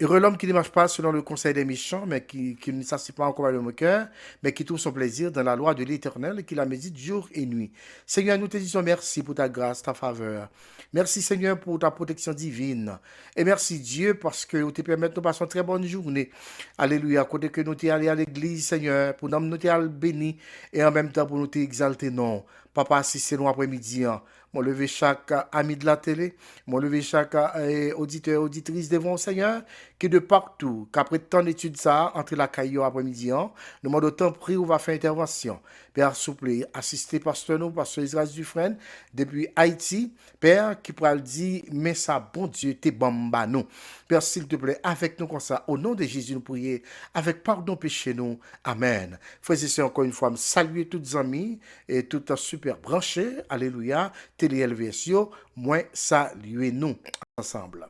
Heureux l'homme qui ne marche pas selon le conseil des méchants, mais qui ne s'assied pas en commun de mon cœur, mais qui trouve son plaisir dans la loi de l'Éternel et qui la médite jour et nuit. Seigneur, nous te disons merci pour ta grâce, ta faveur. Merci Seigneur pour ta protection divine. Et merci Dieu parce que vous te permettez de passer une très bonne journée. Alléluia. Côté que nous t'es allé à l'église, Seigneur, pour nous te béni et en même temps pour nous t'exalter, non. Papa, si c'est nous après-midi, hein. Mon lever chaque ami de la télé, mon lever chaque auditeur, auditrice devant Seigneur, qui de partout, qu'après tant d'études ça, entre la caillou après-midi, nous demandons autant prix ou va faire intervention. Père, s'il vous plaît, assistez pasteur nous, pasteur Israël Dufresne, depuis Haïti, Père, qui pourra le dire, mais ça, bon Dieu, t'es bamba nous. Père, s'il te plaît, avec nous comme ça, au nom de Jésus, nous prions, avec pardon péché nous. Amen. Frères et sœurs, encore une fois, saluer toutes les amis et toutes super branchés. Alléluia. Télé LVSio, moins saluer nous ensemble.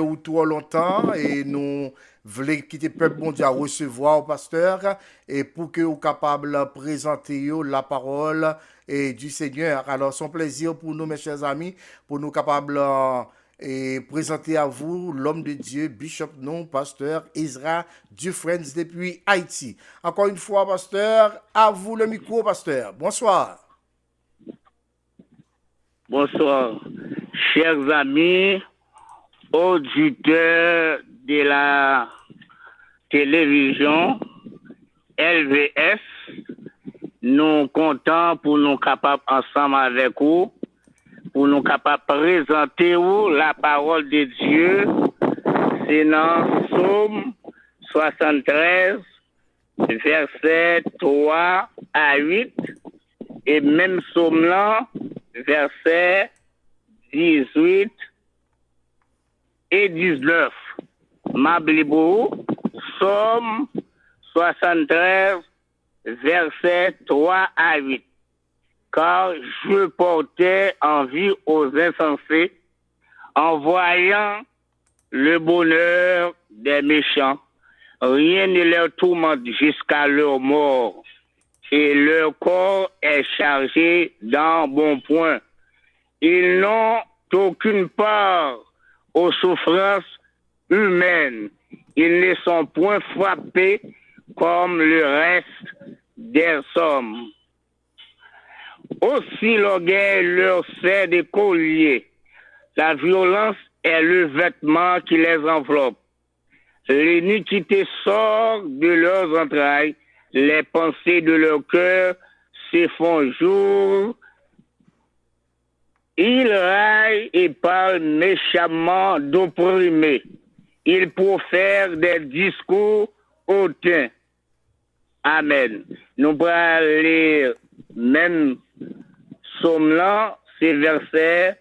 Ou trop longtemps et nous voulons quitter le peuple mondial recevoir au pasteur et pour que vous capable de présenter la parole et du Seigneur. Alors, c'est un plaisir pour nous, mes chers amis, pour nous capables et présenter à vous l'homme de Dieu, Bishop non, pasteur Israël Dufresne depuis Haïti. Encore une fois, pasteur, à vous le micro, pasteur. Bonsoir. Bonsoir, chers amis, auditeurs de la télévision LVS, nous comptons pour nous capables ensemble avec vous, pour nous capables présenter vous la parole de Dieu. C'est dans Psaume 73, versets 3 à 8, et même Psaume là, versets 18 et 19. Mablibou, Psaume 73, versets 3 à 8. Car je portais envie aux insensés en voyant le bonheur des méchants. Rien ne leur tourmente jusqu'à leur mort, et leur corps est chargé d'un bon point. Ils n'ont aucune part aux souffrances humaines. Ils ne sont point frappés comme le reste des hommes. Aussi l'orgueil leur sert de collier. La violence est le vêtement qui les enveloppe. L'iniquité sort de leurs entrailles. Les pensées de leur cœur se font jour. Ils raillent et parlent méchamment d'opprimés. Ils profèrent des discours hautains. Amen. Nous allons lire même Psaume là, c'est versets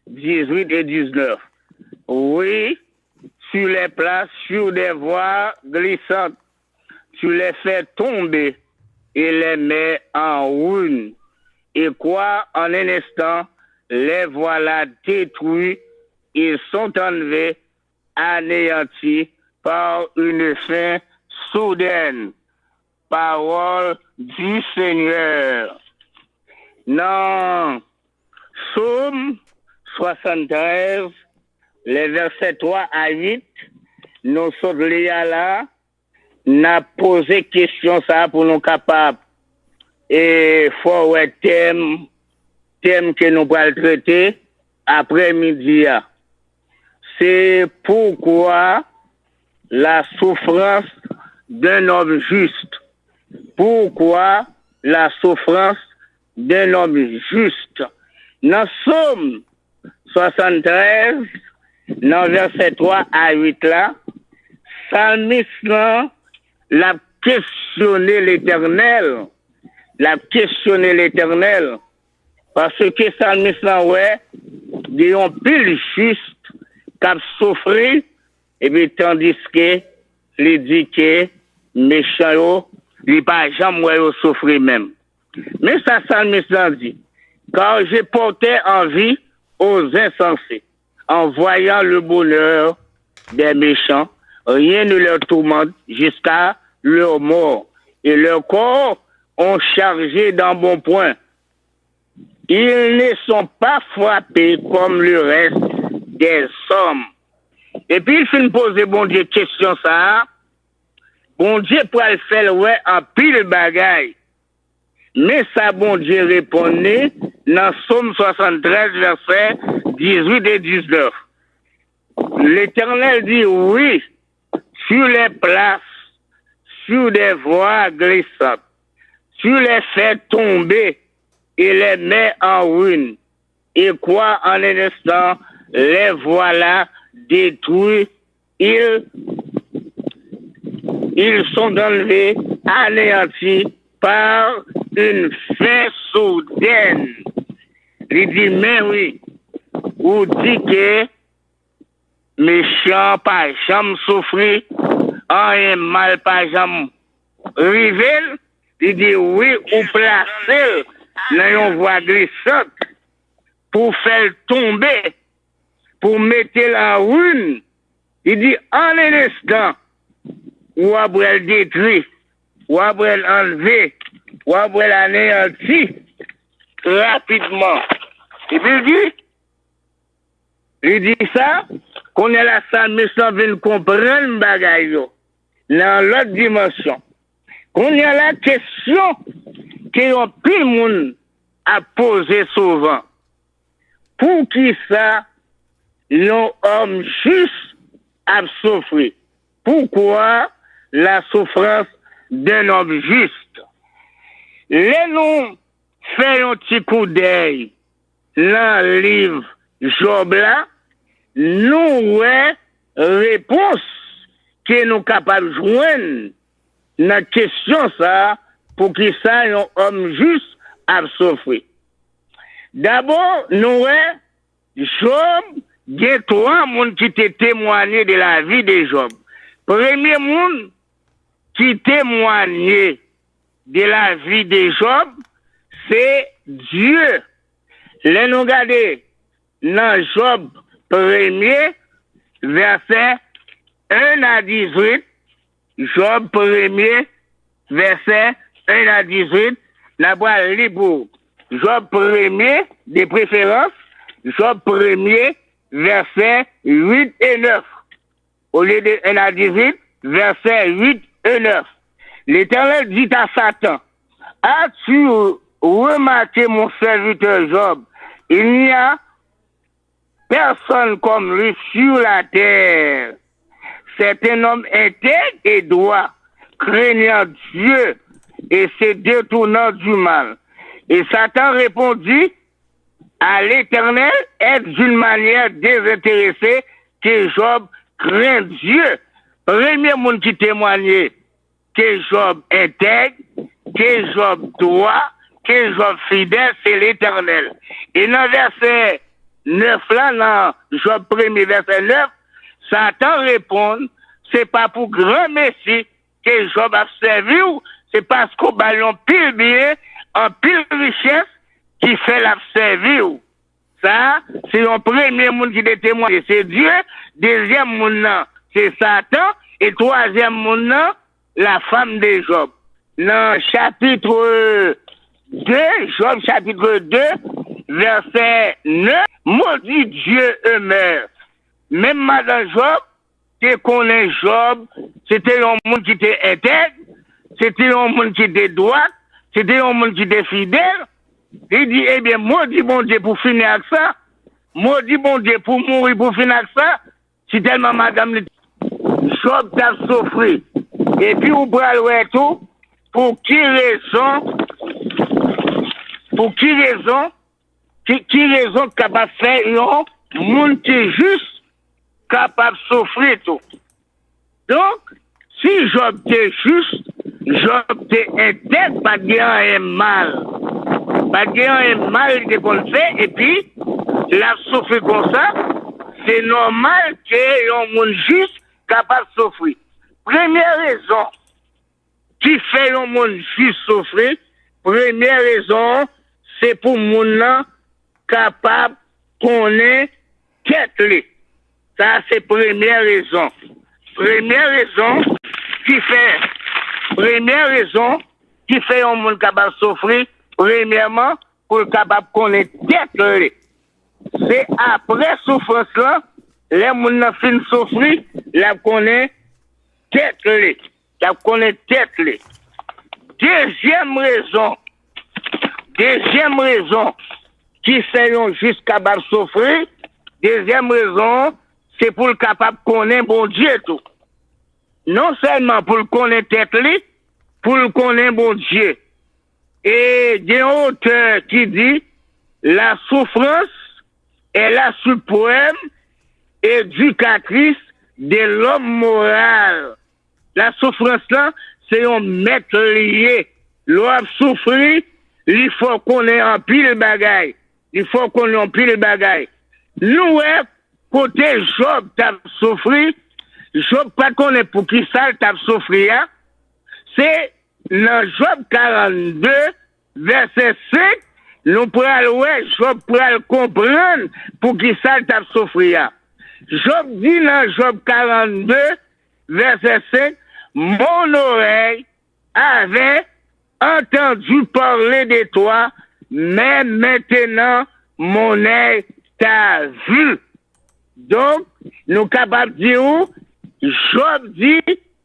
18 et 19. Oui, tu les places sur des voies glissantes. Tu les fais tomber et les mets en ruine. Et quoi, en un instant, les voilà détruits. Ils sont enlevés, anéantis par une fin soudaine. Parole du Seigneur. Dans Psaume 73, les versets 3 à 8, nous sommes là, n'a posé question ça pour nous capables. Et faut un thème que nous allons traiter après-midi. C'est pourquoi la souffrance d'un homme juste. Pourquoi la souffrance d'un homme juste? Dans Psaume 73, dans verset 3 à 8 là, Psalmiste l'a questionné l'Éternel. L'a questionné l'Éternel. Parce que Psalmiste là, ouais, des pile juste qui a souffert, et bien tandis que il dit que méchant yo, il pas jamais souffrir même. Mais ça me dit, car j'ai porté envie aux insensés, en voyant le bonheur des méchants, rien ne leur tourmente jusqu'à leur mort, et leur corps ont chargé d'embonpoint. Ils ne sont pas frappés comme le reste des hommes. Et puis il finit poser bon Dieu question ça. Bon Dieu pour le faire ouais en pile bagaille. Mais ça bon Dieu répondait dans Psaume 73 versets 18 et 19. L'Éternel dit oui sur les places, sur des voies glissantes, sur les fait tomber et les met en ruine. Et quoi en un instant, les voilà détruits, ils sont enlevés, anéantis par une fin soudaine. Il dit, mais oui, ou dit que méchant pas jamais souffrir, un mal pas jamais rivel, il dit oui, ou placer dans une voie glissante pour faire tomber, pour mettre la ruine. Il dit en un instant, ou après le détruit, ou après l'enlever, ou après l'anéantir rapidement. Et puis il dit ça, qu'on est là, ça me semble comprendre bagaille dans l'autre dimension. Qu'on est la question que tout le monde a posé souvent. Pour qui ça, l'homme juste a souffert? Pourquoi la souffrance d'un homme juste? Les nous faisons un petit coup d'œil dans le livre Job là, nous ouais réponse que nous capables de joindre dans la question ça, pour qui ça un homme juste a souffert. D'abord, nous ouais Job, il y a trois personnes qui t'ont témoigné de la vie de Job. Premier monde qui témoignait de la vie de Job, c'est Dieu. Les nous regardons dans Job 1er, verset 1 à 18, Job 1er, verset 1 à 18, la boîte libre. Job 1er, de préférence, Job 1er, verset 8 et 9. Au lieu de 1 à 18, verset 8 et 9. L'Éternel dit à Satan, as-tu remarqué mon serviteur Job? Il n'y a personne comme lui sur la terre. C'est un homme intègre et droit, craignant Dieu et se détournant du mal. Et Satan répondit à l'Éternel, est d'une manière désintéressée que Job craint Dieu. Premier monde qui témoignait que Job intègre, que Job droit, que Job fidèle, c'est l'Éternel. Et dans verset 9 là, dans Job 1er verset 9, Satan répond, c'est pas pour grand messie que Job a servi, c'est parce qu'au ballon pile bien, en pile richesse, qui fait la servir. Ça, c'est le premier monde qui est témoigné, c'est Dieu. Deuxième monde, c'est Satan. Et troisième monde, la femme de Job. Dans chapitre 2, Job chapitre 2, verset 9, maudit Dieu eux-mêmes. Même Madame Job, qui connaît Job, c'était un monde qui était intègre, c'était un monde qui était droit, c'était un monde qui était fidèle. Il dit, eh bien, maudit bon Dieu pour finir avec ça, maudit bon Dieu pour mourir pour finir avec ça, si tellement madame Job t'a souffert. Et puis, vous prenez tout, pour qui raison qui raison capable de faire un monde qui est juste capable de souffrir tout. Donc, si Job était juste, Job était intègre, pas de un mal. Pas de un mal de qu'on le fait, et puis, la souffrir comme ça, c'est normal qu'il y ait un monde juste capable de souffrir. Première raison qui fait un monde juste souffrir, première raison, c'est pour mon capable qu'on est tête. Ça, c'est première raison. Première raison qui fait un monde capable de souffrir, premièrement, pour le capable qu'on est tête. C'est après souffrance là, les gens fin souffrir, là qu'on est tête. Là qu'on est tête. Deuxième raison qui fait un juste capable de souffrir, deuxième raison, c'est pour le capable de connaître bon Dieu tout. Non seulement pour le connaître tête, pour le connaître bon Dieu. Et il y a un auteur qui dit, la souffrance est la suprême éducatrice de l'homme moral. La souffrance là, c'est un maître lié. L'homme souffrir, il faut qu'on ait un pile bagaille. Il faut qu'on ait un pile bagaille. Nous, côté Job t'a souffert, Job pas connaît pour qui ça t'a souffert, c'est dans Job 42, verset 5, nous pourrons Job pourra comprendre pour qui ça t'a souffert. Job dit dans Job 42, verset 5, mon oreille avait entendu parler de toi, mais maintenant mon œil t'a vu. Donc, nous sommes capables de dire, Job dit,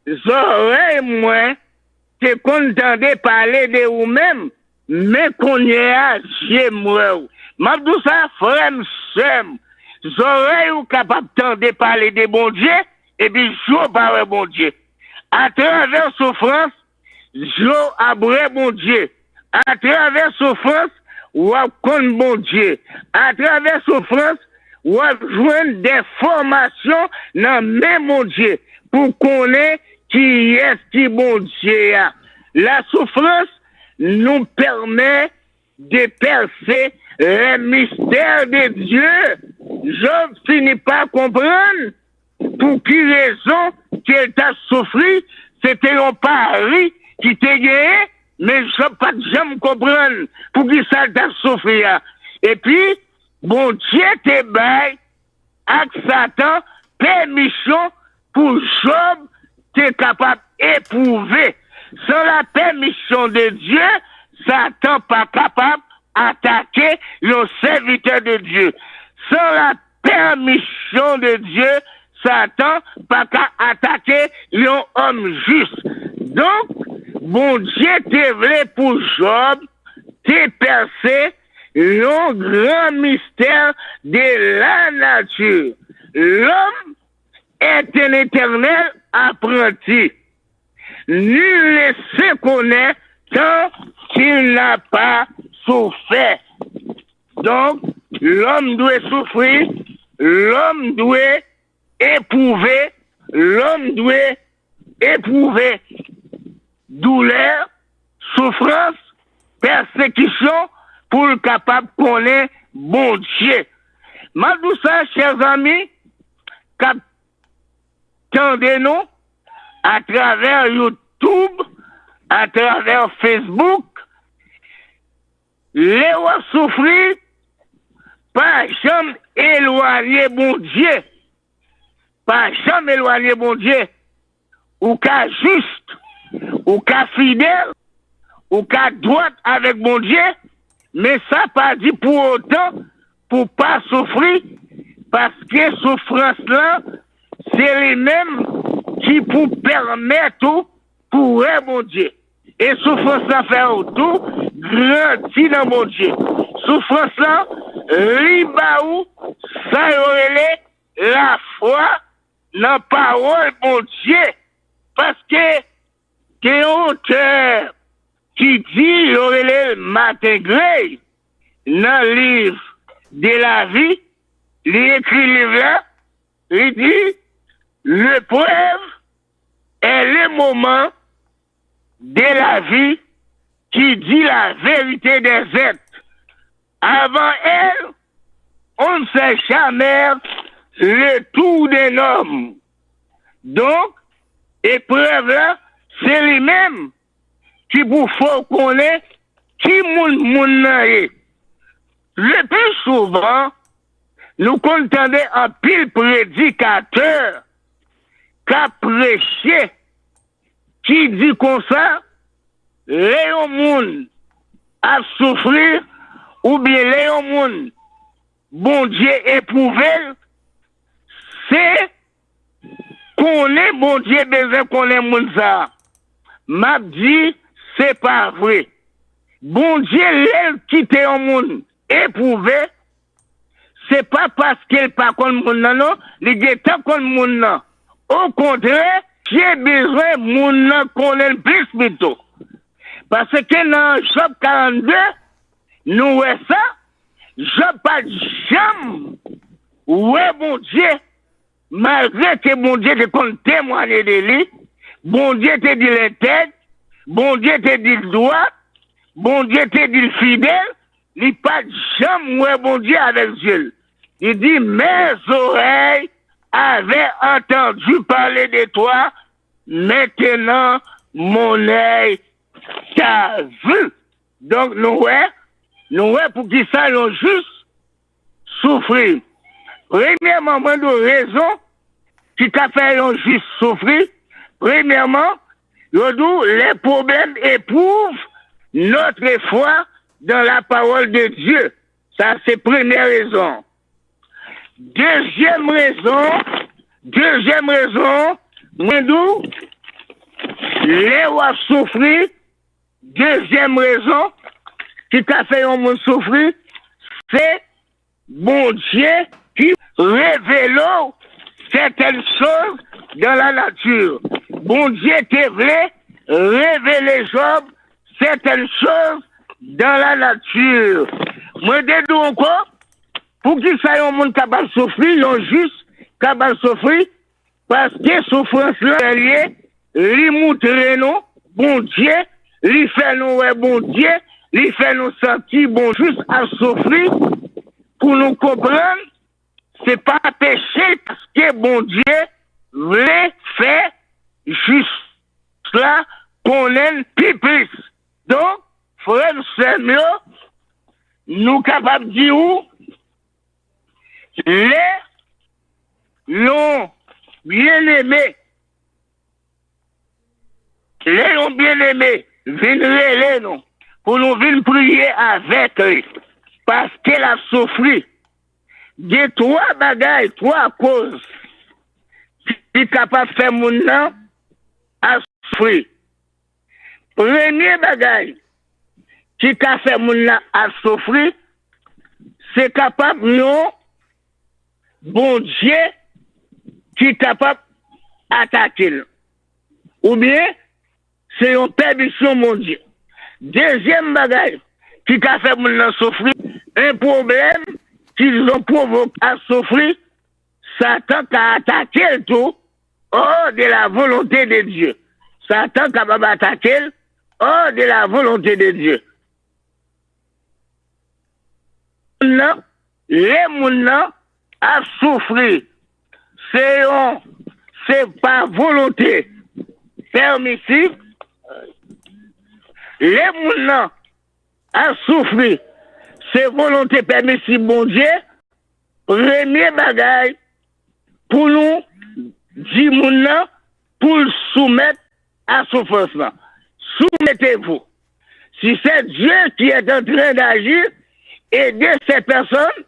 j'aurais moins, te contenter parler de vous-même, mais qu'on y a chez moi. M'abdou ça, frère, j'aurais eu capable de parler de bon Dieu, et puis je parle bon Dieu. À travers souffrance, je abré bon Dieu. À travers souffrance, ou connaît bon Dieu. À travers souffrance, ou joindre des formations dans même mon Dieu pour connaître qui est qui bon Dieu. La souffrance nous permet de percer les mystères de Dieu. Je finis pas comprendre pour qui raison qu'elle t'a souffert. C'était un pari qui t'a gagné, mais je ne pas jamais comprendre pour qui ça t'a souffert. Et puis, bon Dieu te baille avec Satan permission pour Job t'es capable d'éprouver. Sans la permission de Dieu, Satan pas capable d'attaquer le serviteur de Dieu. Sans la permission de Dieu, Satan pas capable d'attaquer l'homme juste. Donc, bon Dieu te voulait pour Job, t'es percé le grand mystère de la nature. L'homme est un éternel apprenti. Nul ne se connaît tant qu'il n'a pas souffert. Donc, l'homme doit souffrir, l'homme doit éprouver, l'homme doit éprouver douleur, souffrance, persécution, pour le capable de connaître bon Dieu. Malgré ça, chers amis, attendez-nous à travers YouTube, à travers Facebook, les souffrir, pas jamais éloigner bon Dieu, pas jamais éloigner bon Dieu, ou qu'à juste, ou qu'à fidèle, ou qu'à droite avec bon Dieu, mais ça pas dit pour autant pour pas souffrir, parce que souffrance là, c'est les mêmes qui pour permettre pour bon Dieu. Et souffrance là fait tout, grandir dans mon Dieu. Souffrance là, libaou, ça y aurait la foi dans la parole mon Dieu. Parce que, auteur qui dit, il y aurait le matin gré, dans le livre de la vie, il écrit le livre là, il dit, l'épreuve est le moment de la vie qui dit la vérité des êtres. Avant elle, on ne sait jamais le tout d'un homme. Donc, Épreuve là, c'est lui-même qui vous faut connaître qui moun est. Le plus souvent, nous contendons un pile prédicateur qui a prêché, qui dit comme ça, les moun à souffrir, ou bien les moun, bon Dieu éprouvé, c'est qu'on est bon Dieu besoin qu'on est moun ça. M'a dit, c'est pas vrai. Bon Dieu, l'elle quitte un monde éprouvé, c'est pas parce qu'elle pas comme monde non, il est tant comme monde non. Au contraire, j'ai besoin monde connaître plus plutôt. Parce que dans Job 42, nous voyons ça, Job pas jamais, ouais bon Dieu, malgré que bon Dieu te compte témoigner de lui, bon Dieu te dit les têtes, bon Dieu te dit le droit, bon Dieu te dit le fidèle, il pas jamais ouais bon Dieu avec Dieu. Il dit, mes oreilles avaient entendu parler de toi, maintenant mon œil t'a vu. Donc nous ouais pour qu'ils ça l'ont juste souffrir. Premièrement, moi de raison qui t'a fait l'ont juste souffrir. Premièrement, les problèmes éprouvent notre foi dans la parole de Dieu. Ça, c'est première raison. Deuxième raison, nous, les rois souffrir. Deuxième raison, qui t'a fait un monde souffrir, c'est bon Dieu qui révèle certaines choses dans la nature. Bon Dieu te voulait révéler Job certaines choses dans la nature. Moi, je dis encore, pour qu'il soit un monde capable de souffrir, non juste capable de souffrir, parce que souffrance là, lui montre nous, bon Dieu, lui fait nous, bon Dieu, lui fait nous sentir, bon, juste à souffrir, pour nous comprendre, c'est pas péché, parce que bon Dieu voulait faire juste là, qu'on aime plus. Donc, frère, c'est mieux, nous capables de dire où, les l'ont bien aimé. Les l'ont bien aimé. Venez nous. Pour nous venir prier avec eux. Parce qu'elle a souffert. De trois bagailles, trois causes. Qui est capable de faire mon nom à souffrir. Premier bagaille. Qui a fait mon nom à souffrir. C'est capable, non, bon Dieu, qui est capable d'attaquer. Ou bien, c'est une permission, mon Dieu. Deuxième bagage, qui a fait mon souffrir, un problème qu'ils ont provoqué à souffrir, Satan a attaqué le tout hors de la volonté de Dieu. Satan a attaqué hors de la volonté de Dieu. Non, les mounans à souffrir. C'est pas volonté permissive. Les mounans à souffrir. C'est volonté permissive, mon Dieu. Premier bagage pour nous, dit mounans, pour le soumettre à souffrance. Soumettez-vous. Si c'est Dieu qui est en train d'agir, aider ces personnes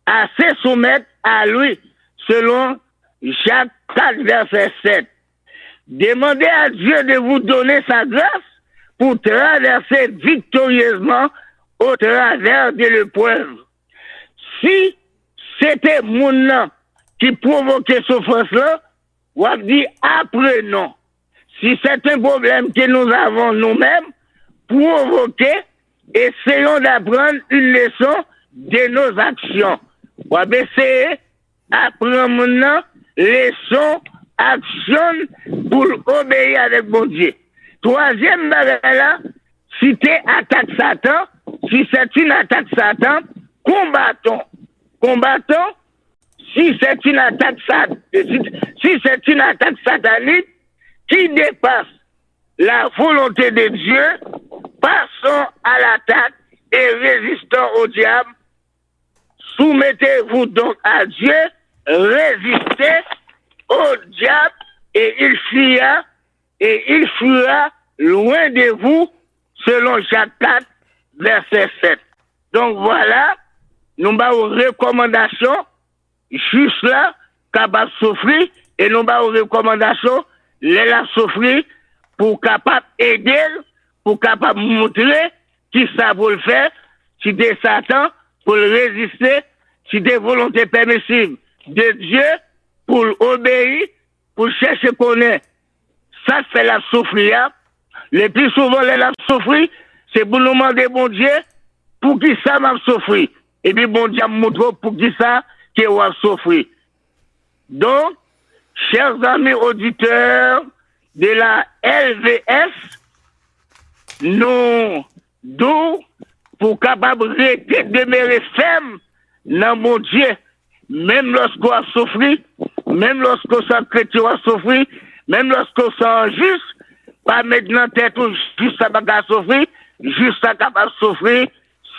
à se soumettre à lui, selon Jacques 4, verset 7. Demandez à Dieu de vous donner sa grâce pour traverser victorieusement au travers de l'épreuve. Si c'était mon nom qui provoquait souffrance-là, on va dire apprenons. Si c'est un problème que nous avons nous-mêmes provoqué, essayons d'apprendre une leçon de nos actions. On va essayer d'apprendre maintenant leçon, action pour obéir avec mon Dieu. Troisième bagage là, si tu attaques Satan, si c'est une attaque Satan, combattons. Si c'est une attaque satanique, qui dépasse la volonté de Dieu, passons à l'attaque et résistons au diable. Soumettez-vous donc à Dieu, résistez au diable et il fuira loin de vous, selon Jacques 4, verset 7. Donc voilà, nous avons une recommandation, juste là, capable de souffrir, et nous avons une recommandation, les la souffrir, pour capable aider, pour capable montrer qui ça pour le faire, si des Satan, pour le résister, si des volontés permissives de Dieu, pour obéir, pour chercher connaître. Ça fait la souffrir. Le plus souvent, la souffrir, c'est pour nous demander, bon Dieu, pour qui ça m'a souffert. Et puis, bon Dieu, me montre pour qui ça, qui va souffrir. Donc, chers amis auditeurs de la LVS, nous, pour capable de demeurer ferme dans mon Dieu, même lorsqu'on a souffert, même lorsqu'on s'en chrétien a souffert, même lorsqu'on s'en juste, pas maintenant tête juste à bagarre souffrir, juste à capable souffrir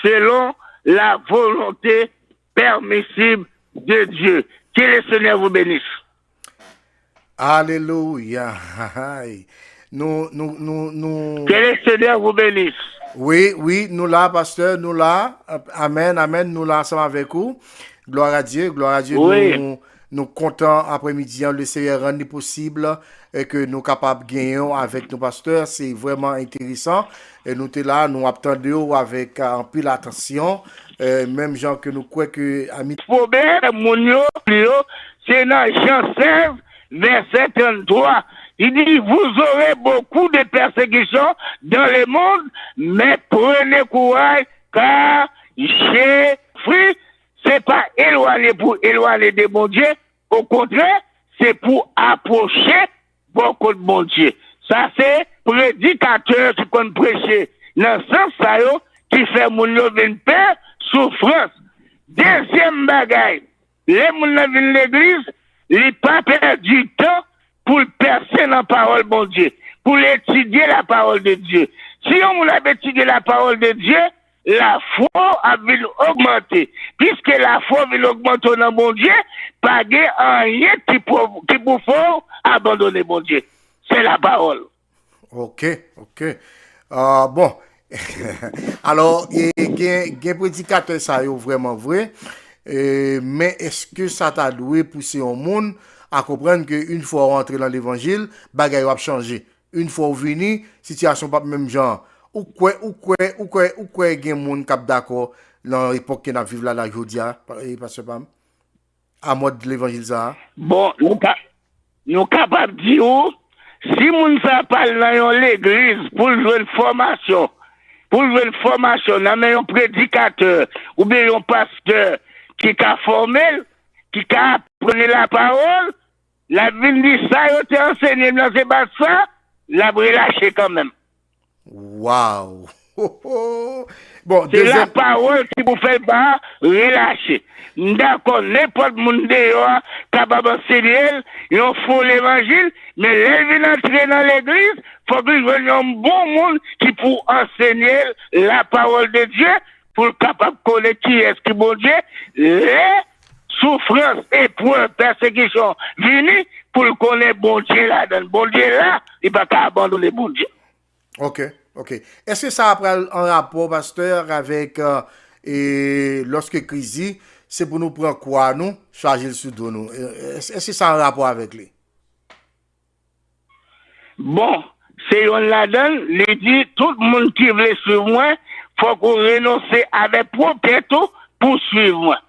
selon la volonté permissible de Dieu. Que le Seigneur vous bénisse. Alléluia. Que le Seigneur vous bénisse. Oui, nous là, pasteur, nous là. Amen, amen, nous là ensemble avec vous. Gloire à Dieu, Oui. nous comptons après-midi, le Seigneur rend possible et que nous capables de gagner avec nos pasteurs. C'est vraiment intéressant. Et nous sommes là, nous attendons avec un peu l'attention. Même gens que nous croyons que... C'est dans Jean 16, verset 33. Il dit, vous aurez beaucoup de persécutions dans le monde, mais prenez courage, car j'ai pris. C'est pas éloigner pour éloigner de bon Dieu. Au contraire, c'est pour approcher beaucoup de bon Dieu. Ça, c'est prédicateur qui compte prêcher. Dans ce sens, ça, qui fait mon une paix, souffrance. Deuxième bagaille, les gens viennent l'église, ils pas perdu du temps pour percer dans la parole de bon Dieu, pour étudier la parole de Dieu. Si on a étudié la parole de Dieu, la foi a augmenté. Puisque la foi va augmenter dans bon Dieu, pas rien qui pour abandonner bon Dieu. C'est la parole. Ok. Bon. Alors, il y a un prédicateur, ça est vraiment vrai. Mais est-ce que ça t'a doué pousser au monde à comprendre qu'une fois rentré dans l'évangile, bagaille va changer. Une fois venu, situation pas même genre. Ou quoi, il y a un monde qui est d'accord dans l'époque qu'on a vécu là, la Jodia, parce que à mode de l'évangile ça. Bon, nous capables de dire, si moun sa parle dans l'église pour jouer une formation, dans un prédicateur ou bien un pasteur qui a formé, qui a appris la parole, la ville dit ça, il a enseigné dans ce bassin, la relâché quand même. Waouh! Bon, c'est la parole qui vous fait pas relâcher. D'accord, n'importe monde dehors, capable d'enseigner, il faut l'évangile, mais les vient entrer dans l'église, faut qu'il y ait un bon monde qui pour enseigner la parole de Dieu, pour capable de connaître qui est-ce qui bon Dieu, les souffrances, épreuves, persécutions, venir pour connaître bon Dieu là, dans bon Dieu là, il ne va pas abandonner bon Dieu. Ok. Est-ce que ça a un rapport, pasteur, avec lorsque crise, c'est pour nous prendre quoi, nous, charger le sous de nous? Est-ce que ça a un rapport avec lui? Bon, c'est on la donne, il dit, tout le monde qui veut suivre moi, faut qu'on renonce avec propre tout pour suivre moi.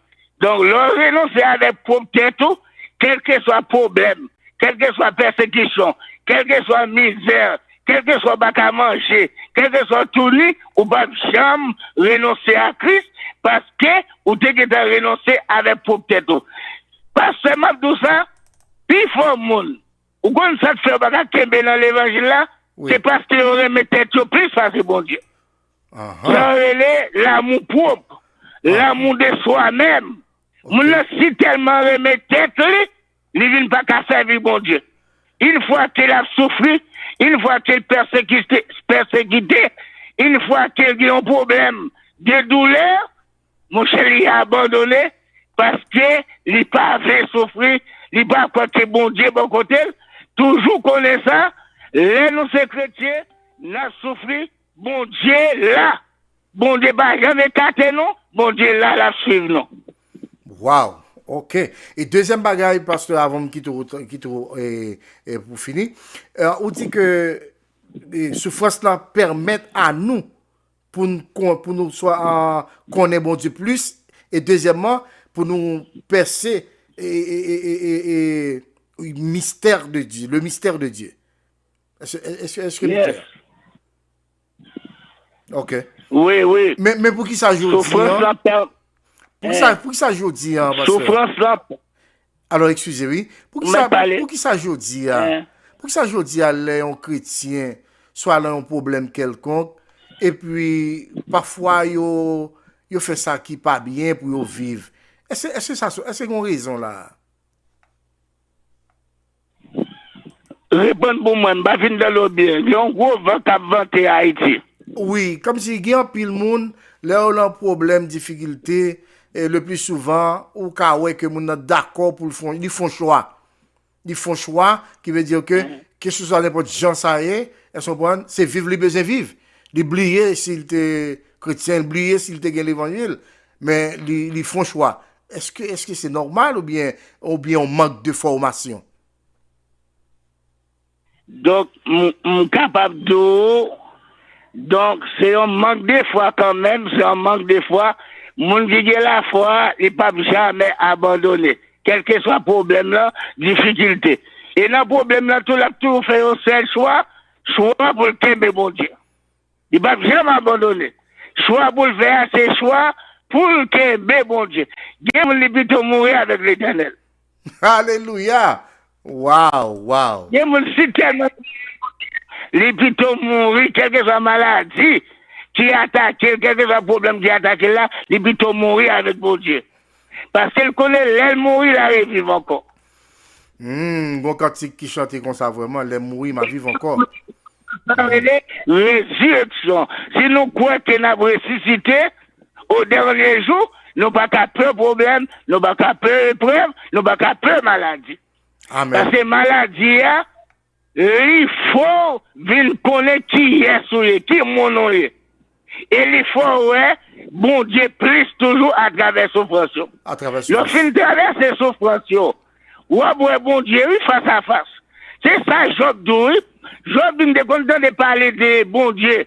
Donc, le renoncer avec propre tout, quel que soit problème, quelle que soit persécution, quelle que soit misère, quel que soit bac à manger, quel que soit tout lit, ou pas jamais renoncer à Christ, parce que ou t'es que renoncer avec propre tout. Parce que même tout ça, puis faut monde. Ou quand ça te fait bac qui est dans l'évangile là, c'est parce que on remet tête plus face à bon Dieu. Ça relève l'amour propre, l'amour de soi-même. Mon si tellement remet tête, il ne vient pas qu'à servir bon Dieu. une fois qu'elle a souffert, une fois qu'elle persécuté, une fois qu'elle a un problème de douleur, mon chéri a abandonné parce que il pas fait souffrir, il pas côté bon Dieu, bon côté, toujours connaît ça, les nous c'est chrétiens, n'a souffert, bon Dieu là, bon Dieu pas jamais caté non, bon Dieu là, la suivre non. Wow. OK. Et deuxième bagaille, pasteur, avant de pour finir, on dit que souffrance là permet à nous pour nous soit connaître bon Dieu plus, et deuxièmement pour nous percer le mystère de Dieu, le mystère de Dieu. Est-ce que Yes. OK. Oui. Mais pour qui ça joue Souffrance là pour qui ça joue dire, souffrance là. Alors excusez-moi, pour qui ça joue dire? Pour qui ça joue dire les chrétiens soit là un problème quelconque et puis parfois yo fait ça qui pas bien pour yo vivre. Est-ce qu'on raison là? Répondre pour moi, pas fin dans le bien. Il y a un gros vent qui a vanté à Haïti. Oui, comme si il y a un pile monde, là où un problème, difficulté, et le plus souvent, ou ka ouais que moun d'accord pour le fond, ils font choix. Ils font choix qui veut dire que ce soit n'importe gens ça y est, c'est vivre les besoins vivre. L'oublier s'il était chrétien, l'oublier s'il était l'évangile, mais ils font choix. Est-ce que c'est normal ou bien on manque de formation? Donc, capable de. Donc, c'est un manque de foi quand même, c'est un manque de foi. Moun qui a la foi, il ne peut jamais abandonner. Quel que soit le problème là, difficulté. Et dans le problème là, tout fait un seul choix pour le Québec, bon Dieu. Il ne peut jamais abandonner. Choix pour le faire, c'est choix pour le Québec, bon Dieu. Dieu veut plutôt mourir avec l'Éternel. Alléluia! Wow! Dieu veut si tellement les plutôt mourir, quelle que soit la maladie qui attaque, quel que soit le problème qui attaque là, les plutôt mourir avec mon Dieu. Parce qu'elle connaît, elle mourir, elle arrive vivre encore. Bon cantique qui chante comme ça, vraiment, elle mourir, ma vivre encore. Résurrection. Si nous croyons que nous avons ressuscité, au dernier jour, nous n'avons pas peur de problème, nous n'avons pas peur d'épreuve, nous n'avons pas peur de maladie. Amen. Parce que maladie, il faut venir connaître qui est souillé, qui est mon nom. Et il faut, bon Dieu, plus toujours à travers souffrance. À travers le fin de traverser souffrance, ou bon Dieu, oui, face à face. C'est ça, Job dit. Job n'est pas content de parler de bon Dieu.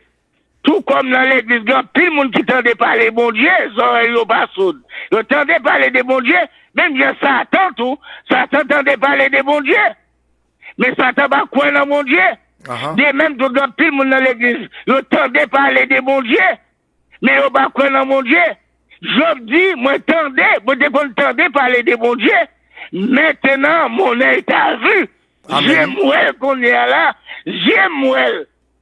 Tout comme dans l'église, il y a tout le monde qui tente de parler de bon Dieu, ils oreilles pas sourdes. Ils tentent de parler de bon Dieu, même bien Satan, tout. Satan tente de parler de bon Dieu. Mais Satan va quoi dans mon Dieu? De même, tout le monde dans l'église, ils tentent de parler de bon Dieu. Mais ils va quoi dans mon Dieu? Job dit, moi, tendez parler de bon Dieu. Maintenant, mon œil t'a vu. J'aime qu'on est là. J'aime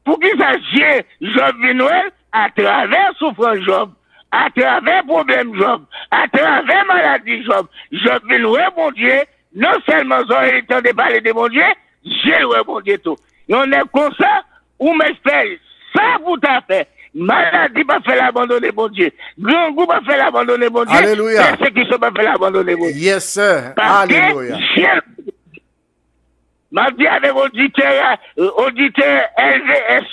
pour qui ça j'ai Job Noël à travers souffrance Job, à travers problème Job, à travers maladie Job. Job Noël, mon Dieu, non seulement j'ai le temps de parler de mon Dieu, j'ai le mon Dieu tout. Et on est comme ça, ou m'espère, ça vous t'a fait. Maladie pas fait l'abandonner mon Dieu. Grand goût pas fait l'abandonner mon Dieu. Alléluia. Persécution pas fait l'abandonner mon Dieu. Yes, sir. Parce Alléluia. Ma vie avec auditeur LVS,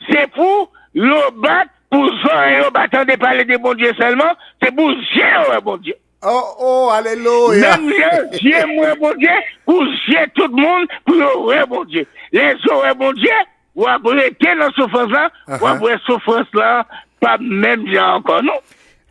c'est pour le battre, pour le battre de parler de bon Dieu seulement, c'est pour gérer bon Dieu. Oh, alléluia. Même Dieu, moi, bon Dieu, pour gérer tout le monde, pour le bon Dieu. Les autres, bon Dieu, ou après, quelle est la souffrance là, ou après, souffrance là, pas même bien encore, non?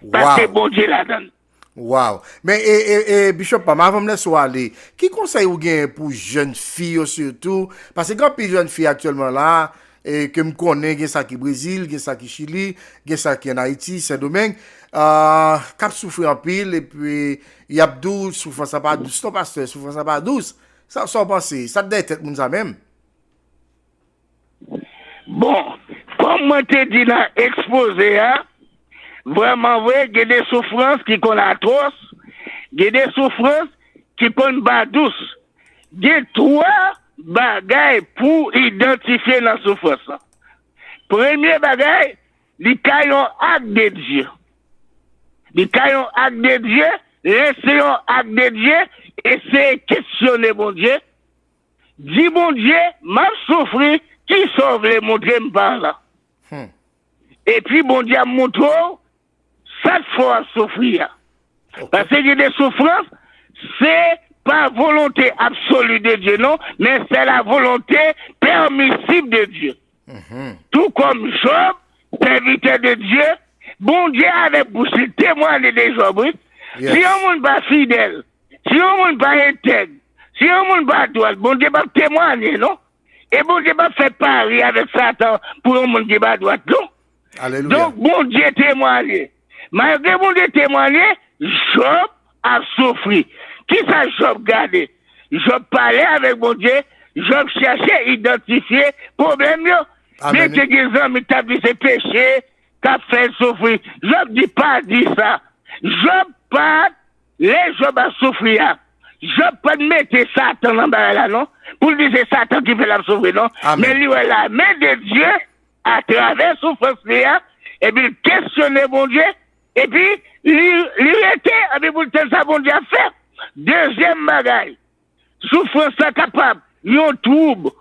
Parce que bon Dieu la donne. Wow. Mais, Bishop, avant de me aller, qui conseille ou gain pour jeunes filles surtout? Parce que quand il y a jeunes filles actuellement là, et que me connais, il y a ça qui Brésil, il y a ça qui Chili, il y a ça qui en Haïti, c'est domaine, cap souffre en pile, et puis, il y a 12, souffrance pas douce, non pasteur, souffrance pas douce. Ça, sans penser, ça doit être moun ça même. Bon, comme moi te dit là, exposé, hein, vraiment vrai, il y a des souffrances qui sont atroces, il y a des souffrances qui sont pas douces. Il y a trois bagaille pour identifier la souffrance. Premier bagaille, les caillons acte de Dieu. Les caillons acte de Dieu, laissez un acte de Dieu, et c'est questionner mon Dieu. Dis mon Dieu, m'a souffert, qui sauve les mon Dieu me parle. Et puis mon Dieu montre, cette fois souffrir. Parce qu'il y a des souffrances, c'est pas volonté absolue de Dieu, non, mais c'est la volonté permissible de Dieu. Tout comme Job, serviteur de Dieu, bon Dieu avait poussé témoigner de Job. Oui. Yes. Si on n'est pas fidèle, si on n'est pas intègre, si on n'est pas droit, bon Dieu va témoigner, non? Et bon Dieu va faire pari avec Satan pour un monde qui va droit, non? Alléluia. Donc, bon Dieu témoigne. Malgré bon Dieu témoigner, Job a souffert. Qui ça Job gardé? Job parlait avec bon Dieu, Job cherchait à identifier le problème. Mais que des hommes établissent ses péchés, qu'a fait souffrir. Job dit pas dit ça. Job pas, les Job a souffert. Job pas mettre Satan en bas là, non? Pour dire c'est Satan qui fait la souffrir, non? Amen. Mais lui, la main de Dieu, à travers souffrance, et puis questionner bon Dieu, et puis lui était, avec vous le ça bon Dieu a fait. Deuxième bagaille, souffrance capable, yon trouble,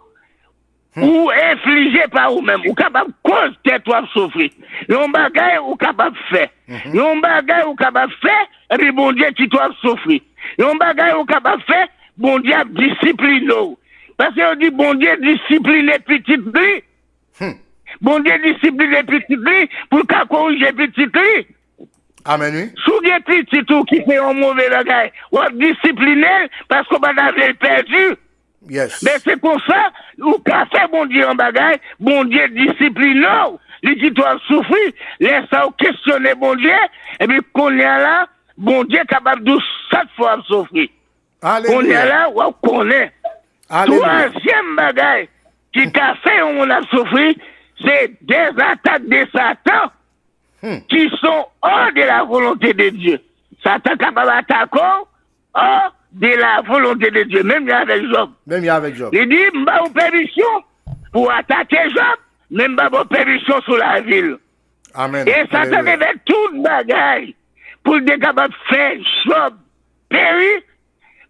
ou infligé par vous-même, ou capable cause tête ou souffrir. Yon bagaille ou capable faire. Yon bagaille ou capable faire, et puis bon Dieu qui doit souffrir. Yon bagaille ou capable faire, bon Dieu discipline. Parce qu'on dit bon Dieu discipline petit lui. Bon Dieu discipline petit lui pour qu'à corriger petit lui. Amen, oui. Sous des petits tout qui fait un mauvais bagage, ou discipliner parce qu'on va avoir perdu. Yes. Mais c'est pour ça, ou qu'a fait bon Dieu en bagage, bon Dieu discipline, lui qui doit souffrir, laisse ça questionner bon Dieu, et puis qu'on est là, bon Dieu est capable de 7 fois souffrir. Alléluia. On est là, ou qu'on est. Alléluia. Troisième bagage qui a fait on a souffert, c'est des attaques de Satan qui sont hors de la volonté de Dieu. Satan capable d'attaquer hors de la volonté de Dieu, même avec Job. Même avec Job. Il dit, m'a une permission pour attaquer Job, même m'a une permission sur la ville. Amen. Et Satan Alléluia. avait tout le bagaille pour être capable de faire Job périr,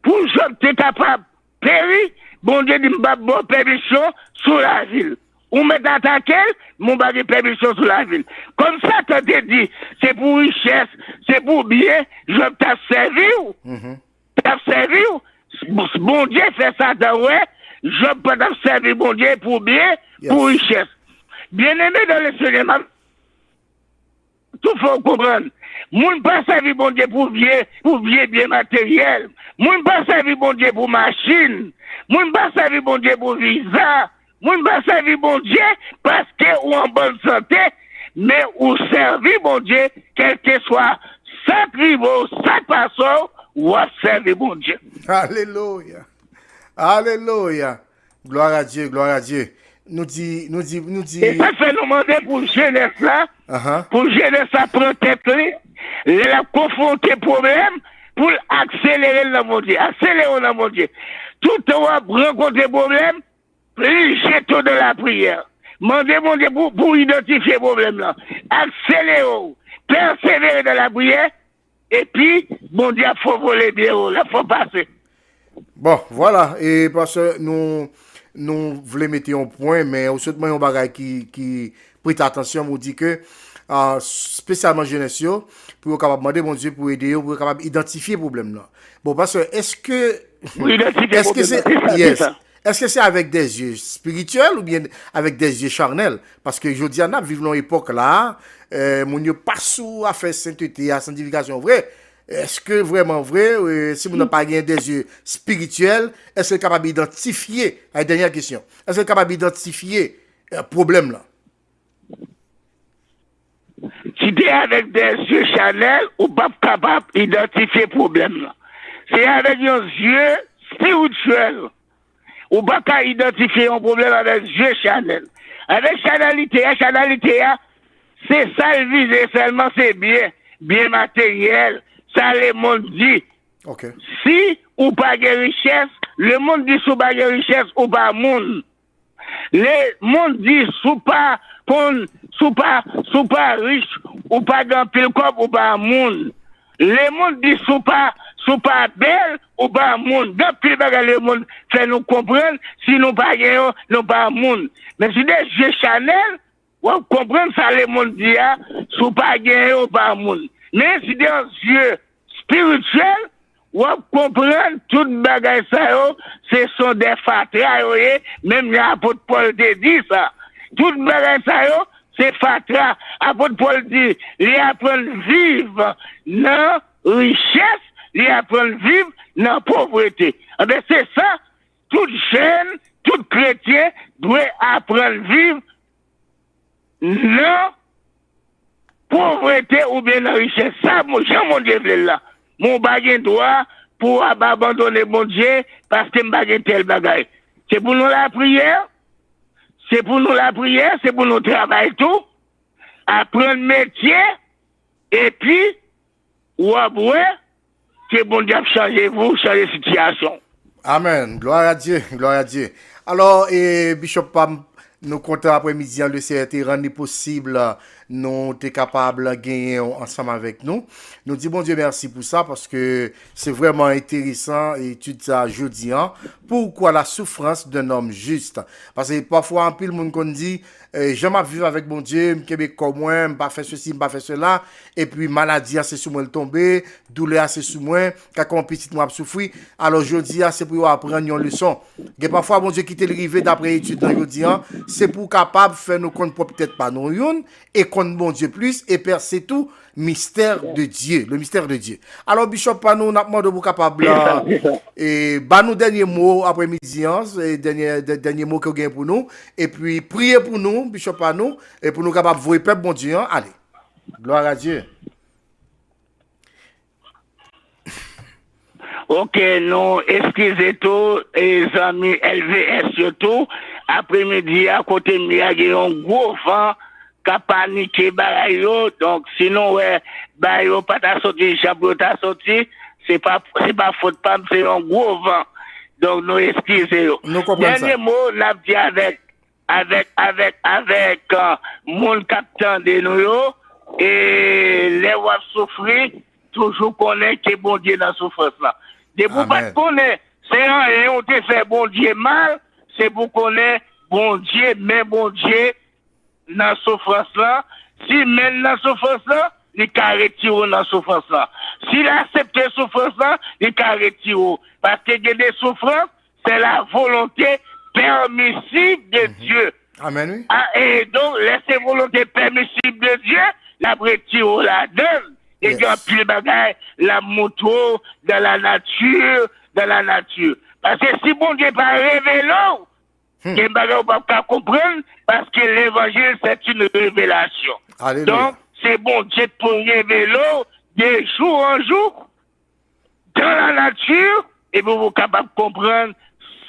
pour Job être capable de périr, bon Dieu dit, m'a une permission sur la ville. Ou met attaquer, mon pas de permission sur la ville. Comme ça, tu te dit, c'est pour richesse, c'est pour bien, je t'ai servi ou? T'as servi ou? Bon Dieu fait ça dans ouais, je peux t'observer bon Dieu pour bien, pour richesse. Bien aimé dans le Seigneur, tout faut comprendre. Moun pas servi bon Dieu pour bien matériel. Moun pas servi bon Dieu pour machine. Moun pas servi bon Dieu pour visa. Moun pas servi bon Dieu parce que ou en bonne santé, mais ou servi bon Dieu, quel que soit sa niveau, sa façon, ou à servir bon Dieu. Alléluia. Alléluia. Gloire à Dieu, gloire à Dieu. Nous dit. Et ça fait nous demander pour jeunesse là, pour jeunesse ça prend tête, la confronter problème, pour accélérer le mon Dieu, accélérer le mon Dieu. Tout le monde rencontrer problème, priez tout de la prière. Mandez mon Dieu pour identifier le problème là. Accélérez, persévérez dans la prière, et puis, bon Dieu, il faut voler bien, il faut passer. Bon, voilà, et parce que nous voulons mettre un point, mais aussi un bagage qui prête attention, nous dit que, spécialement jeunesse, pour capable demander mon Dieu pour aider, pour capable identifier le problème là. Bon, parce que est-ce que est-ce que c'est avec des yeux spirituels ou bien avec des yeux charnels? Parce que je dis, on a vécu une époque là, mon Dieu pas sous à faire sainteté, à sanctification vrai. Est-ce que vraiment vrai, si vous n'avez pas des yeux spirituels, est-ce que vous êtes capable d'identifier, la dernière question, est-ce que vous êtes capable d'identifier le problème là? Si tu es avec des yeux charnels, ou pas capable d'identifier le problème là. C'est avec des yeux spirituels. Ou pas qu'à identifier un problème avec Dieu charnel. Avec charnalité, c'est ça le visé seulement, c'est bien matériel. Ça le monde dit. Okay. Si ou pas de richesse, Le monde dit sous pas de richesse ou pas monde. Le monde dit sous pas riche ou pas grand pile corps ou pas monde. Le monde dit sous pas belle ou pas monde. Grand pile bagage le monde fait nous comprendre si nous pas gagnons nous pas monde. Mais si des jeux Chanel, on comprend ça le monde dit sous pas gagnons ou pas monde. Mais si des yeux spirituels, ou comprendre tout bagay ça yo, ce sont des fatras yo, même l'apôtre Paul te dit ça. Tout bagay ça yo, c'est fatra. Apôtre Paul dit, il apprend vivre dans richesse, il apprend vivre dans pauvreté. Eh bien, c'est ça, tout jeune, tout chrétien doit apprendre vivre dans pauvreté ou bien dans richesse. Ça, mon Dieu, là. Mon bagage droit pour abandonner mon Dieu parce que m'bagage tel bagage. C'est pour nous la prière, c'est pour nous travailler tout, apprendre métier, et puis, ou après, que bon Dieu changer vous, changer la situation. Amen. Gloire à Dieu. Gloire à Dieu. Alors, Bishop Pam, nous comptons après-midi, le CRT rendu possible, nous sommes capables de gagner ensemble avec nous. Nous disons, bon Dieu, merci pour ça, parce que c'est vraiment intéressant, étude ça jeudi, pourquoi la souffrance d'un homme juste. Parce que parfois, en pile, monde qu'on dit, j'aime à vivre avec mon Dieu, m'kebe comme moi, m'pas faire ceci, m'pas faire cela, et puis maladie, c'est sous moi le tomber, douleur, c'est sous moi, quand on petit moi souffrir. Alors, jeudi, c'est pour apprendre une leçon. Et parfois, mon Dieu, qui t'est arrivé d'après étude dans jeudi, c'est pour capable de faire nos comptes peut-être pas non une, et compte bon Dieu plus, et percer tout, mystère de Dieu, le mystère de Dieu. Alors, Bishop Panou, n'a demandé pour capable, et bah nous dernier mot après-midi, dernier mot que vous avez pour nous, et puis priez pour nous, Bishop Panou, et pour nous capables de voir peuple bon Dieu. Allez, gloire à Dieu. Ok, nous excusez tout, les amis LVS surtout, après-midi, à côté de moi, il y a un gros vent qui a paniqué, donc sinon, ouais, pas ta sorti, chapeau ta sorti, c'est pas faute, pas, c'est un gros vent. Donc, nous excusez. Dernier mot, n'a dit avec mon capitaine de nous, et les wap souffrir, toujours connaître que bon Dieu dans la souffrance là. De pour pas connaître, c'est rien, on te fait bon Dieu mal, c'est pour connaître bon Dieu, mais bon Dieu dans la souffrance là. Si même dans la souffrance là, il peut retirer dans la souffrance là. S'il accepte la souffrance là, il peut retirer. Parce que des souffrances, c'est la volonté permissible de Dieu. Amen, oui. Et donc, laissez volonté permissible de Dieu, la retire la donne. Et il y a plus de bagaille, la moto, dans la nature. Parce que si bon Dieu pas révélé, il ne pas comprendre, parce que l'évangile, c'est une révélation. Alléluia. Donc, c'est bon Dieu pour révéler de jour en jour, dans la nature, et vous êtes capable de comprendre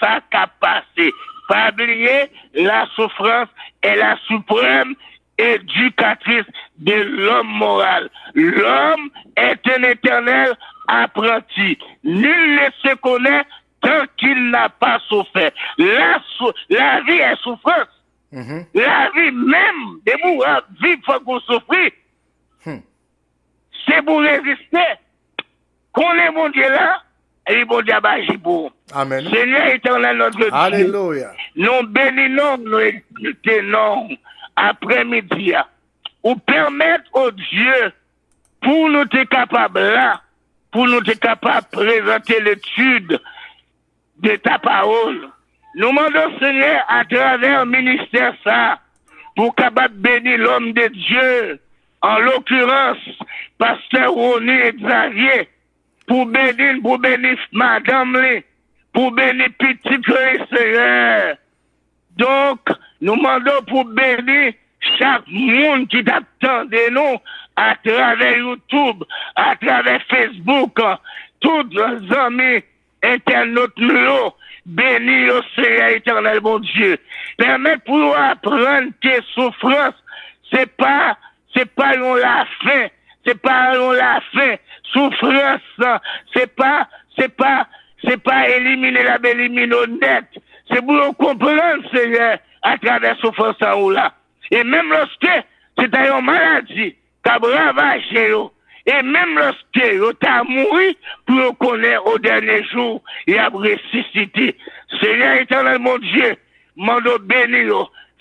sa capacité. Pas oublier, la souffrance est la suprême éducatrice de l'homme moral. L'homme est un éternel apprenti. Nul ne se connaît tant qu'il n'a pas souffert. La vie est souffrance. La vie même, de vous vivre faut qu'on souffre. C'est pour résister. Qu'on est mon Dieu là, et bon Dieu agit pour. Amen. Seigneur éternel notre Dieu. Alléluia. Nous bénissons, nous exaltons après-midi, ou permettre au Dieu, pour nous être capables là, pour nous être capables de présenter l'étude de ta parole. Nous demandons, Seigneur, à travers le ministère ça, pour capable bénir l'homme de Dieu, en l'occurrence, Pasteur Ronnie Xavier, pour bénir Madame Lee, pour bénir petit Seigneur. Donc, nous demandons pour bénir chaque monde qui t'attend de nous à travers YouTube, à travers Facebook, tous nos amis internautes nous, bénis au Seigneur éternel, mon Dieu. Permets pour nous apprendre tes souffrances, c'est pas la fin, souffrance, c'est pas c'est pas éliminer la éliminer net. C'est pour comprendre, Seigneur, à travers ce souffrance en là. Et même lorsque c'est une maladie, qui a ravagé, et même lorsque tu as mouru, pour connaître au dernier jour, et a ressuscité. Seigneur éternel, mon Dieu, mando béni,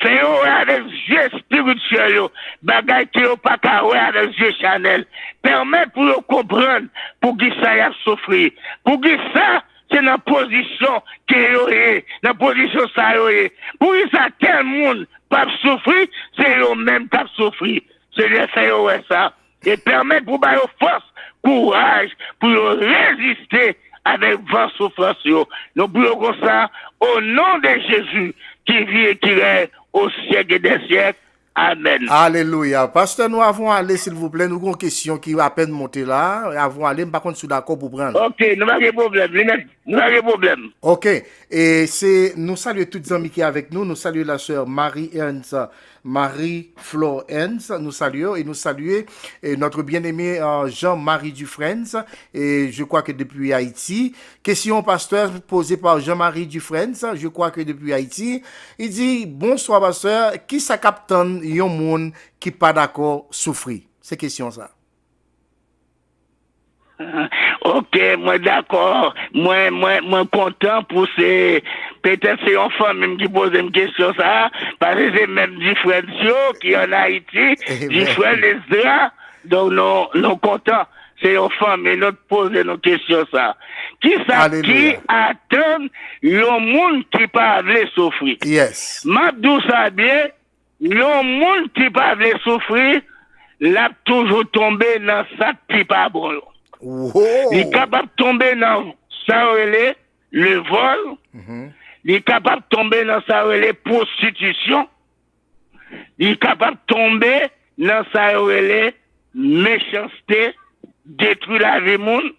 fais avec yeux spirituels, bagay qui n'ont pas qu'à avec yeux chanel. Permet pour comprendre, pour que ça y a souffert. Pour que ça, c'est dans la position qui est, dans la position ça est. Pour que ça, tel monde pas souffrir, c'est eux-mêmes qui souffrir. C'est le fait ça. Et permettre pour avoir force, courage, pour résister avec vos souffrances. Nous prions comme ça, au nom de Jésus, qui vit et qui règne au siècle des siècles. Amen. Alléluia. Pasteur, nous avons allé, s'il vous plaît, nous avons une question qui va à peine monter là. Avons allé, par contre, je suis d'accord pour prendre. Ok, nous n'avons pas de problème. Nous n'avons pas de problème. Ok. Et c'est, nous saluons toutes les amis qui sont avec nous. Nous saluons la sœur Marie-Ernst, Marie-Flo Ernst. Nous saluons et nous saluons notre bien-aimé Jean-Marie Dufresne. Et je crois que depuis Haïti. Question, pasteur, posée par Jean-Marie Dufresne. Je crois que depuis Haïti. Il dit, bonsoir, pasteur. Qui ça capte yon monde qui pas d'accord souffrir? C'est question ça. Ok, moi d'accord. Moi content pour ces. Peut-être c'est une femme même qui pose une question ça. Parce que c'est même du frère qui est en Haïti. Du frère Lesdra. Donc, nous contents. C'est une femme et nous poser nos questions ça. Qui ça qui attend le monde qui pas veut souffrir? Yes. M'abdou ça bien. Le monde qui pas veut souffrir, l'a toujours tombé dans ça qui pas bon. Wow. Il est capable de tomber dans ça le vol. Il est capable de tomber dans ça la prostitution. Il est capable de tomber dans ça la méchanceté, détruire la vie monde.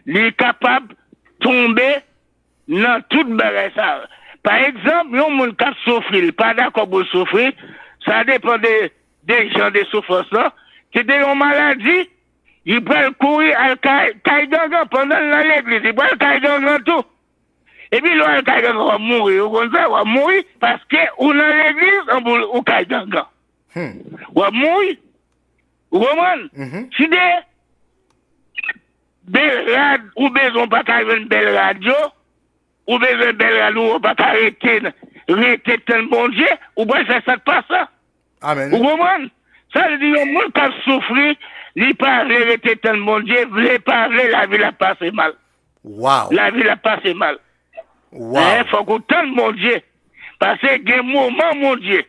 Il est capable de tomber dans toute bagaille ça. Par exemple, un monde qui souffre, pas d'accord pour souffrir, ça dépend des gens de souffrance là. C'est une maladie. Il peut courir à Kaidangan pendant l'église. Il peut Kaidangan tout. Et puis, le Kaidangan va mourir. On va mourir parce qu'on a l'église ou Kaidangan. On va mourir. Roman, si des belles radios, ou besoin pas qu'à une belle radio, ou besoin de belle radio, ou pas qu'à arrêter tel bon Dieu, ou bien ça passe ça. Amen. Roman, ça veut dire que le monde qui a souffert, il parle arrêter tel bon Dieu, il parler, la vie a passé mal. Wow. La vie a passé mal. Wow. Il faut qu'on tente mon Dieu. Parce que il y a un moment, mon Dieu.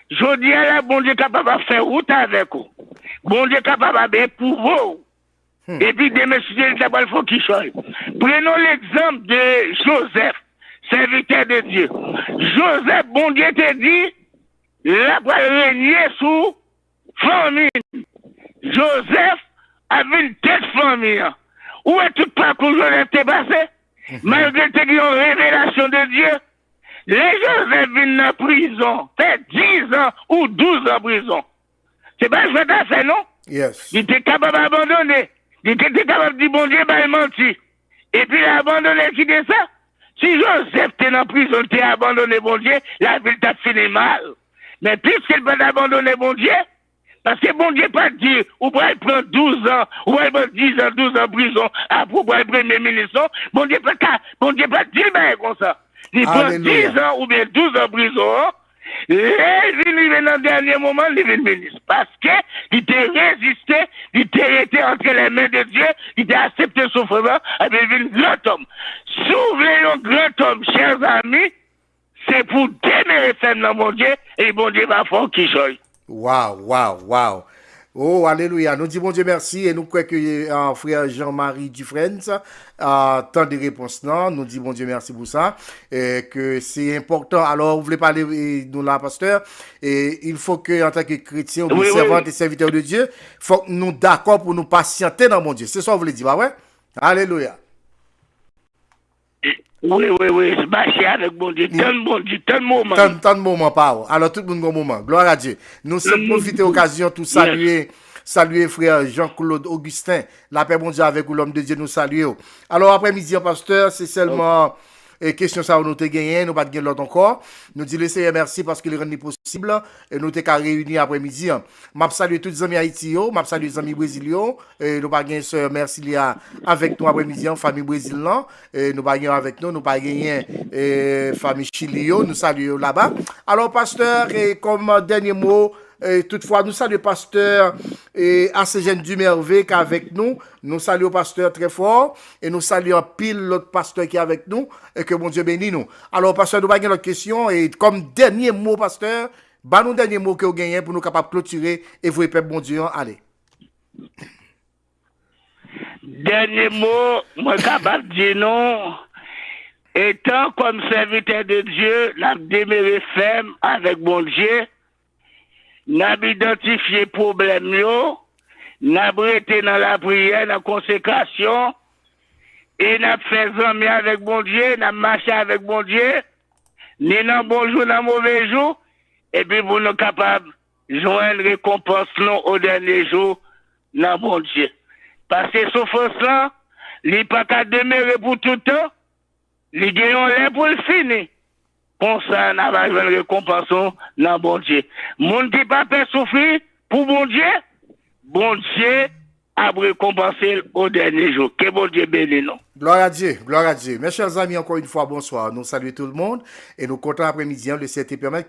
Je dis à la bon Dieu capable de faire route avec vous. Bon Dieu capable de pour vous. Et puis, des messieurs, il faut qu'il change. Prenons l'exemple de Joseph, serviteur de Dieu. Joseph, bon Dieu te dit, là, pour régner sous famille. Joseph avait une tête famille. Où est tout parcours Joseph t'est passé? Malgré que tu as une révélation de Dieu, les Joseph viennent en prison, fait 10 ans ou 12 ans en prison. C'est pas ce que tu as fait, non? Yes. Il était capable d'abandonner. Il était capable de dire, bon Dieu, il menti. Et puis il a abandonné, qui dit ça? Si Joseph t'es en prison, t'es abandonné, bon Dieu, la ville t'a fini mal. Mais puisqu'il peut abandonner, bon Dieu, parce que bon Dieu pas dire, ou pourrait prendre 12 ans, ou pourrait prendre 10 ans, 12 ans en prison, après pour être premier ministre, bon Dieu pas dire, ben, comme ça. Il prend 10 ans ou bien 12 ans en prison, il vient dans le dernier moment, il vient ministre. Parce qu'il t'a résisté, il t'a été entre les mains de Dieu, il t'a accepté son frère, et il devient un grand homme. Souvenez un grand homme, chers amis, c'est pour démérer faire dans mon Dieu, et bon Dieu va faire qui choisit. Wow, wow, wow. Oh, alléluia. Nous disons bon Dieu merci et nous croyons que frère Jean-Marie Dufresne tant de réponses là. Nous disons bon Dieu merci pour ça. Et que c'est important. Alors, vous voulez parler nous là, pasteur. Et il faut que en tant que chrétien ou servant et serviteur de Dieu, il faut que nous d'accord pour nous patienter dans mon Dieu. C'est ça que vous voulez dire, bah ouais? Alléluia. Oui, c'est marcher avec mon Dieu, tant de moments. Tant de moments, pas. Alors, tout le monde a un moment. Gloire à Dieu. Nous sommes profiter de l'occasion, tout saluer Saluer frère Jean-Claude Augustin. La paix bon Dieu avec vous, l'homme de Dieu nous salue. Alors après-midi, pasteur, c'est seulement et question ça nous te gagné, nous pas de l'autre encore. Nous disons le Seigneur merci parce qu'il rend possible et nous t'es réunis après-midi. M'a saluer tous les amis Haïti, m'a saluer les amis brésiliens et nous pas gagner sœur merci Lia avec nous après-midi famille brésilienne et nous pas gagner avec nous pas gagner famille chilien, nous saluons là-bas. Alors pasteur et comme dernier mot toutefois, nous saluons le pasteur Asségène Dumervé qui est avec nous. Nous saluons le pasteur très fort et nous saluons pile l'autre pasteur qui est avec nous et que mon Dieu bénisse nous. Alors, pasteur, nous avons une autre question et comme dernier mot, pasteur, nous dernier mot que vous gagnez pour nous capables de clôturer et vous épée bon Dieu. Allez. Dernier mot, moi capable de dire non. Étant comme serviteur de Dieu, n'a demeuré ferme avec bon Dieu. N'a identifié problème yo, n'a été dans la prière, dans la consécration, et n'a fait amis avec bon Dieu, n'a marché avec bon Dieu, ni dans bon jour, dans mauvais jour, et puis vous nous capables de joindre récompense non au dernier jour, dans bon Dieu. Parce que souffrance là, il n'est pas qu'à demeurer pour tout le temps, il gagne l'air pour le finir. Comme ça, on a une récompense dans bon Dieu. Mon qui pas fait souffrir pour bon Dieu a récompensé au dernier jour. Que bon Dieu bénisse nous. Gloire à Dieu, gloire à Dieu. Mes chers amis, encore une fois, bonsoir. Nous saluons tout le monde et nous comptons après-midi, le Seigneur te permet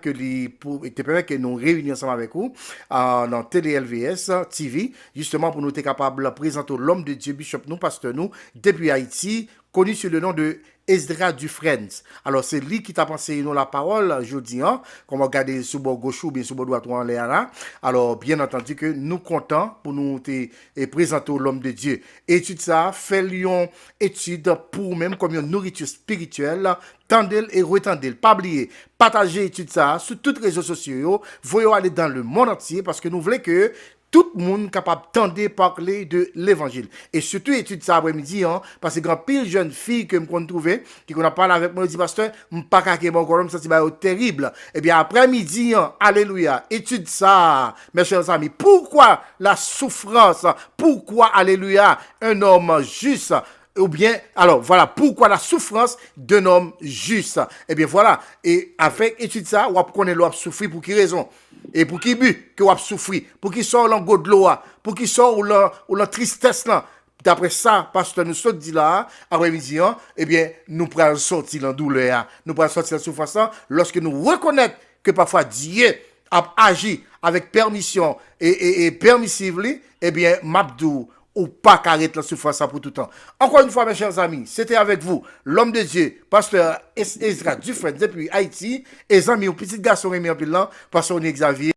que nous réunions ensemble avec vous dans Télé LVS TV, justement pour nous être capables de présenter l'homme de Dieu, Bishop nous, pasteur nous, depuis Haïti, connu sous le nom de Esdras Dufresne. Alors, c'est lui qui t'a pensé nous la parole aujourd'hui, hein, comme on regarde sous bord gauche ou bien sous bord droit en l'air là. Alors, bien entendu que nous comptons pour nous présenter l'homme de Dieu. Étude ça, fait lion étude pour même comme une nourriture spirituelle, tendez et retendez. Pas oublier, partagez étude ça sur toutes les réseaux sociaux. Voyons aller dans le monde entier parce que nous voulons que tout le monde capable de parler de l'évangile. Et surtout, étude ça après-midi, hein, parce que grand pile jeune fille que me trouver, qui qu'on a parlé avec moi, dit pasteur, pas qu'à mon colonne, ça c'est terrible. Eh bien, après-midi, hein, alléluia, étude ça, mes chers amis. Pourquoi la souffrance? Pourquoi, alléluia, un homme juste? Ou bien, alors voilà, pourquoi la souffrance d'un homme juste? Eh bien voilà, et avec étude ça, on connaît l'homme souffrir pour qui raison? Et pour qui but que on souffrir? Pour qui sort l'ango de l'eau? Pour qui sort ou la tristesse là? D'après ça, pasteur nous saute dit là, après-midi, eh bien, nous prenons sortir la douleur, nous prenons sortir la souffrance lorsque nous reconnaissons que parfois Dieu a agi avec permission et permissivement, eh bien, Mabdou, ou pas qu'arrête la souffrance pour tout le temps. Encore une fois, mes chers amis, c'était avec vous, l'homme de Dieu, pasteur Esdras Dufresne depuis Haïti, et amis, au petit garçon Rémi Ampilan, pasteur Xavier.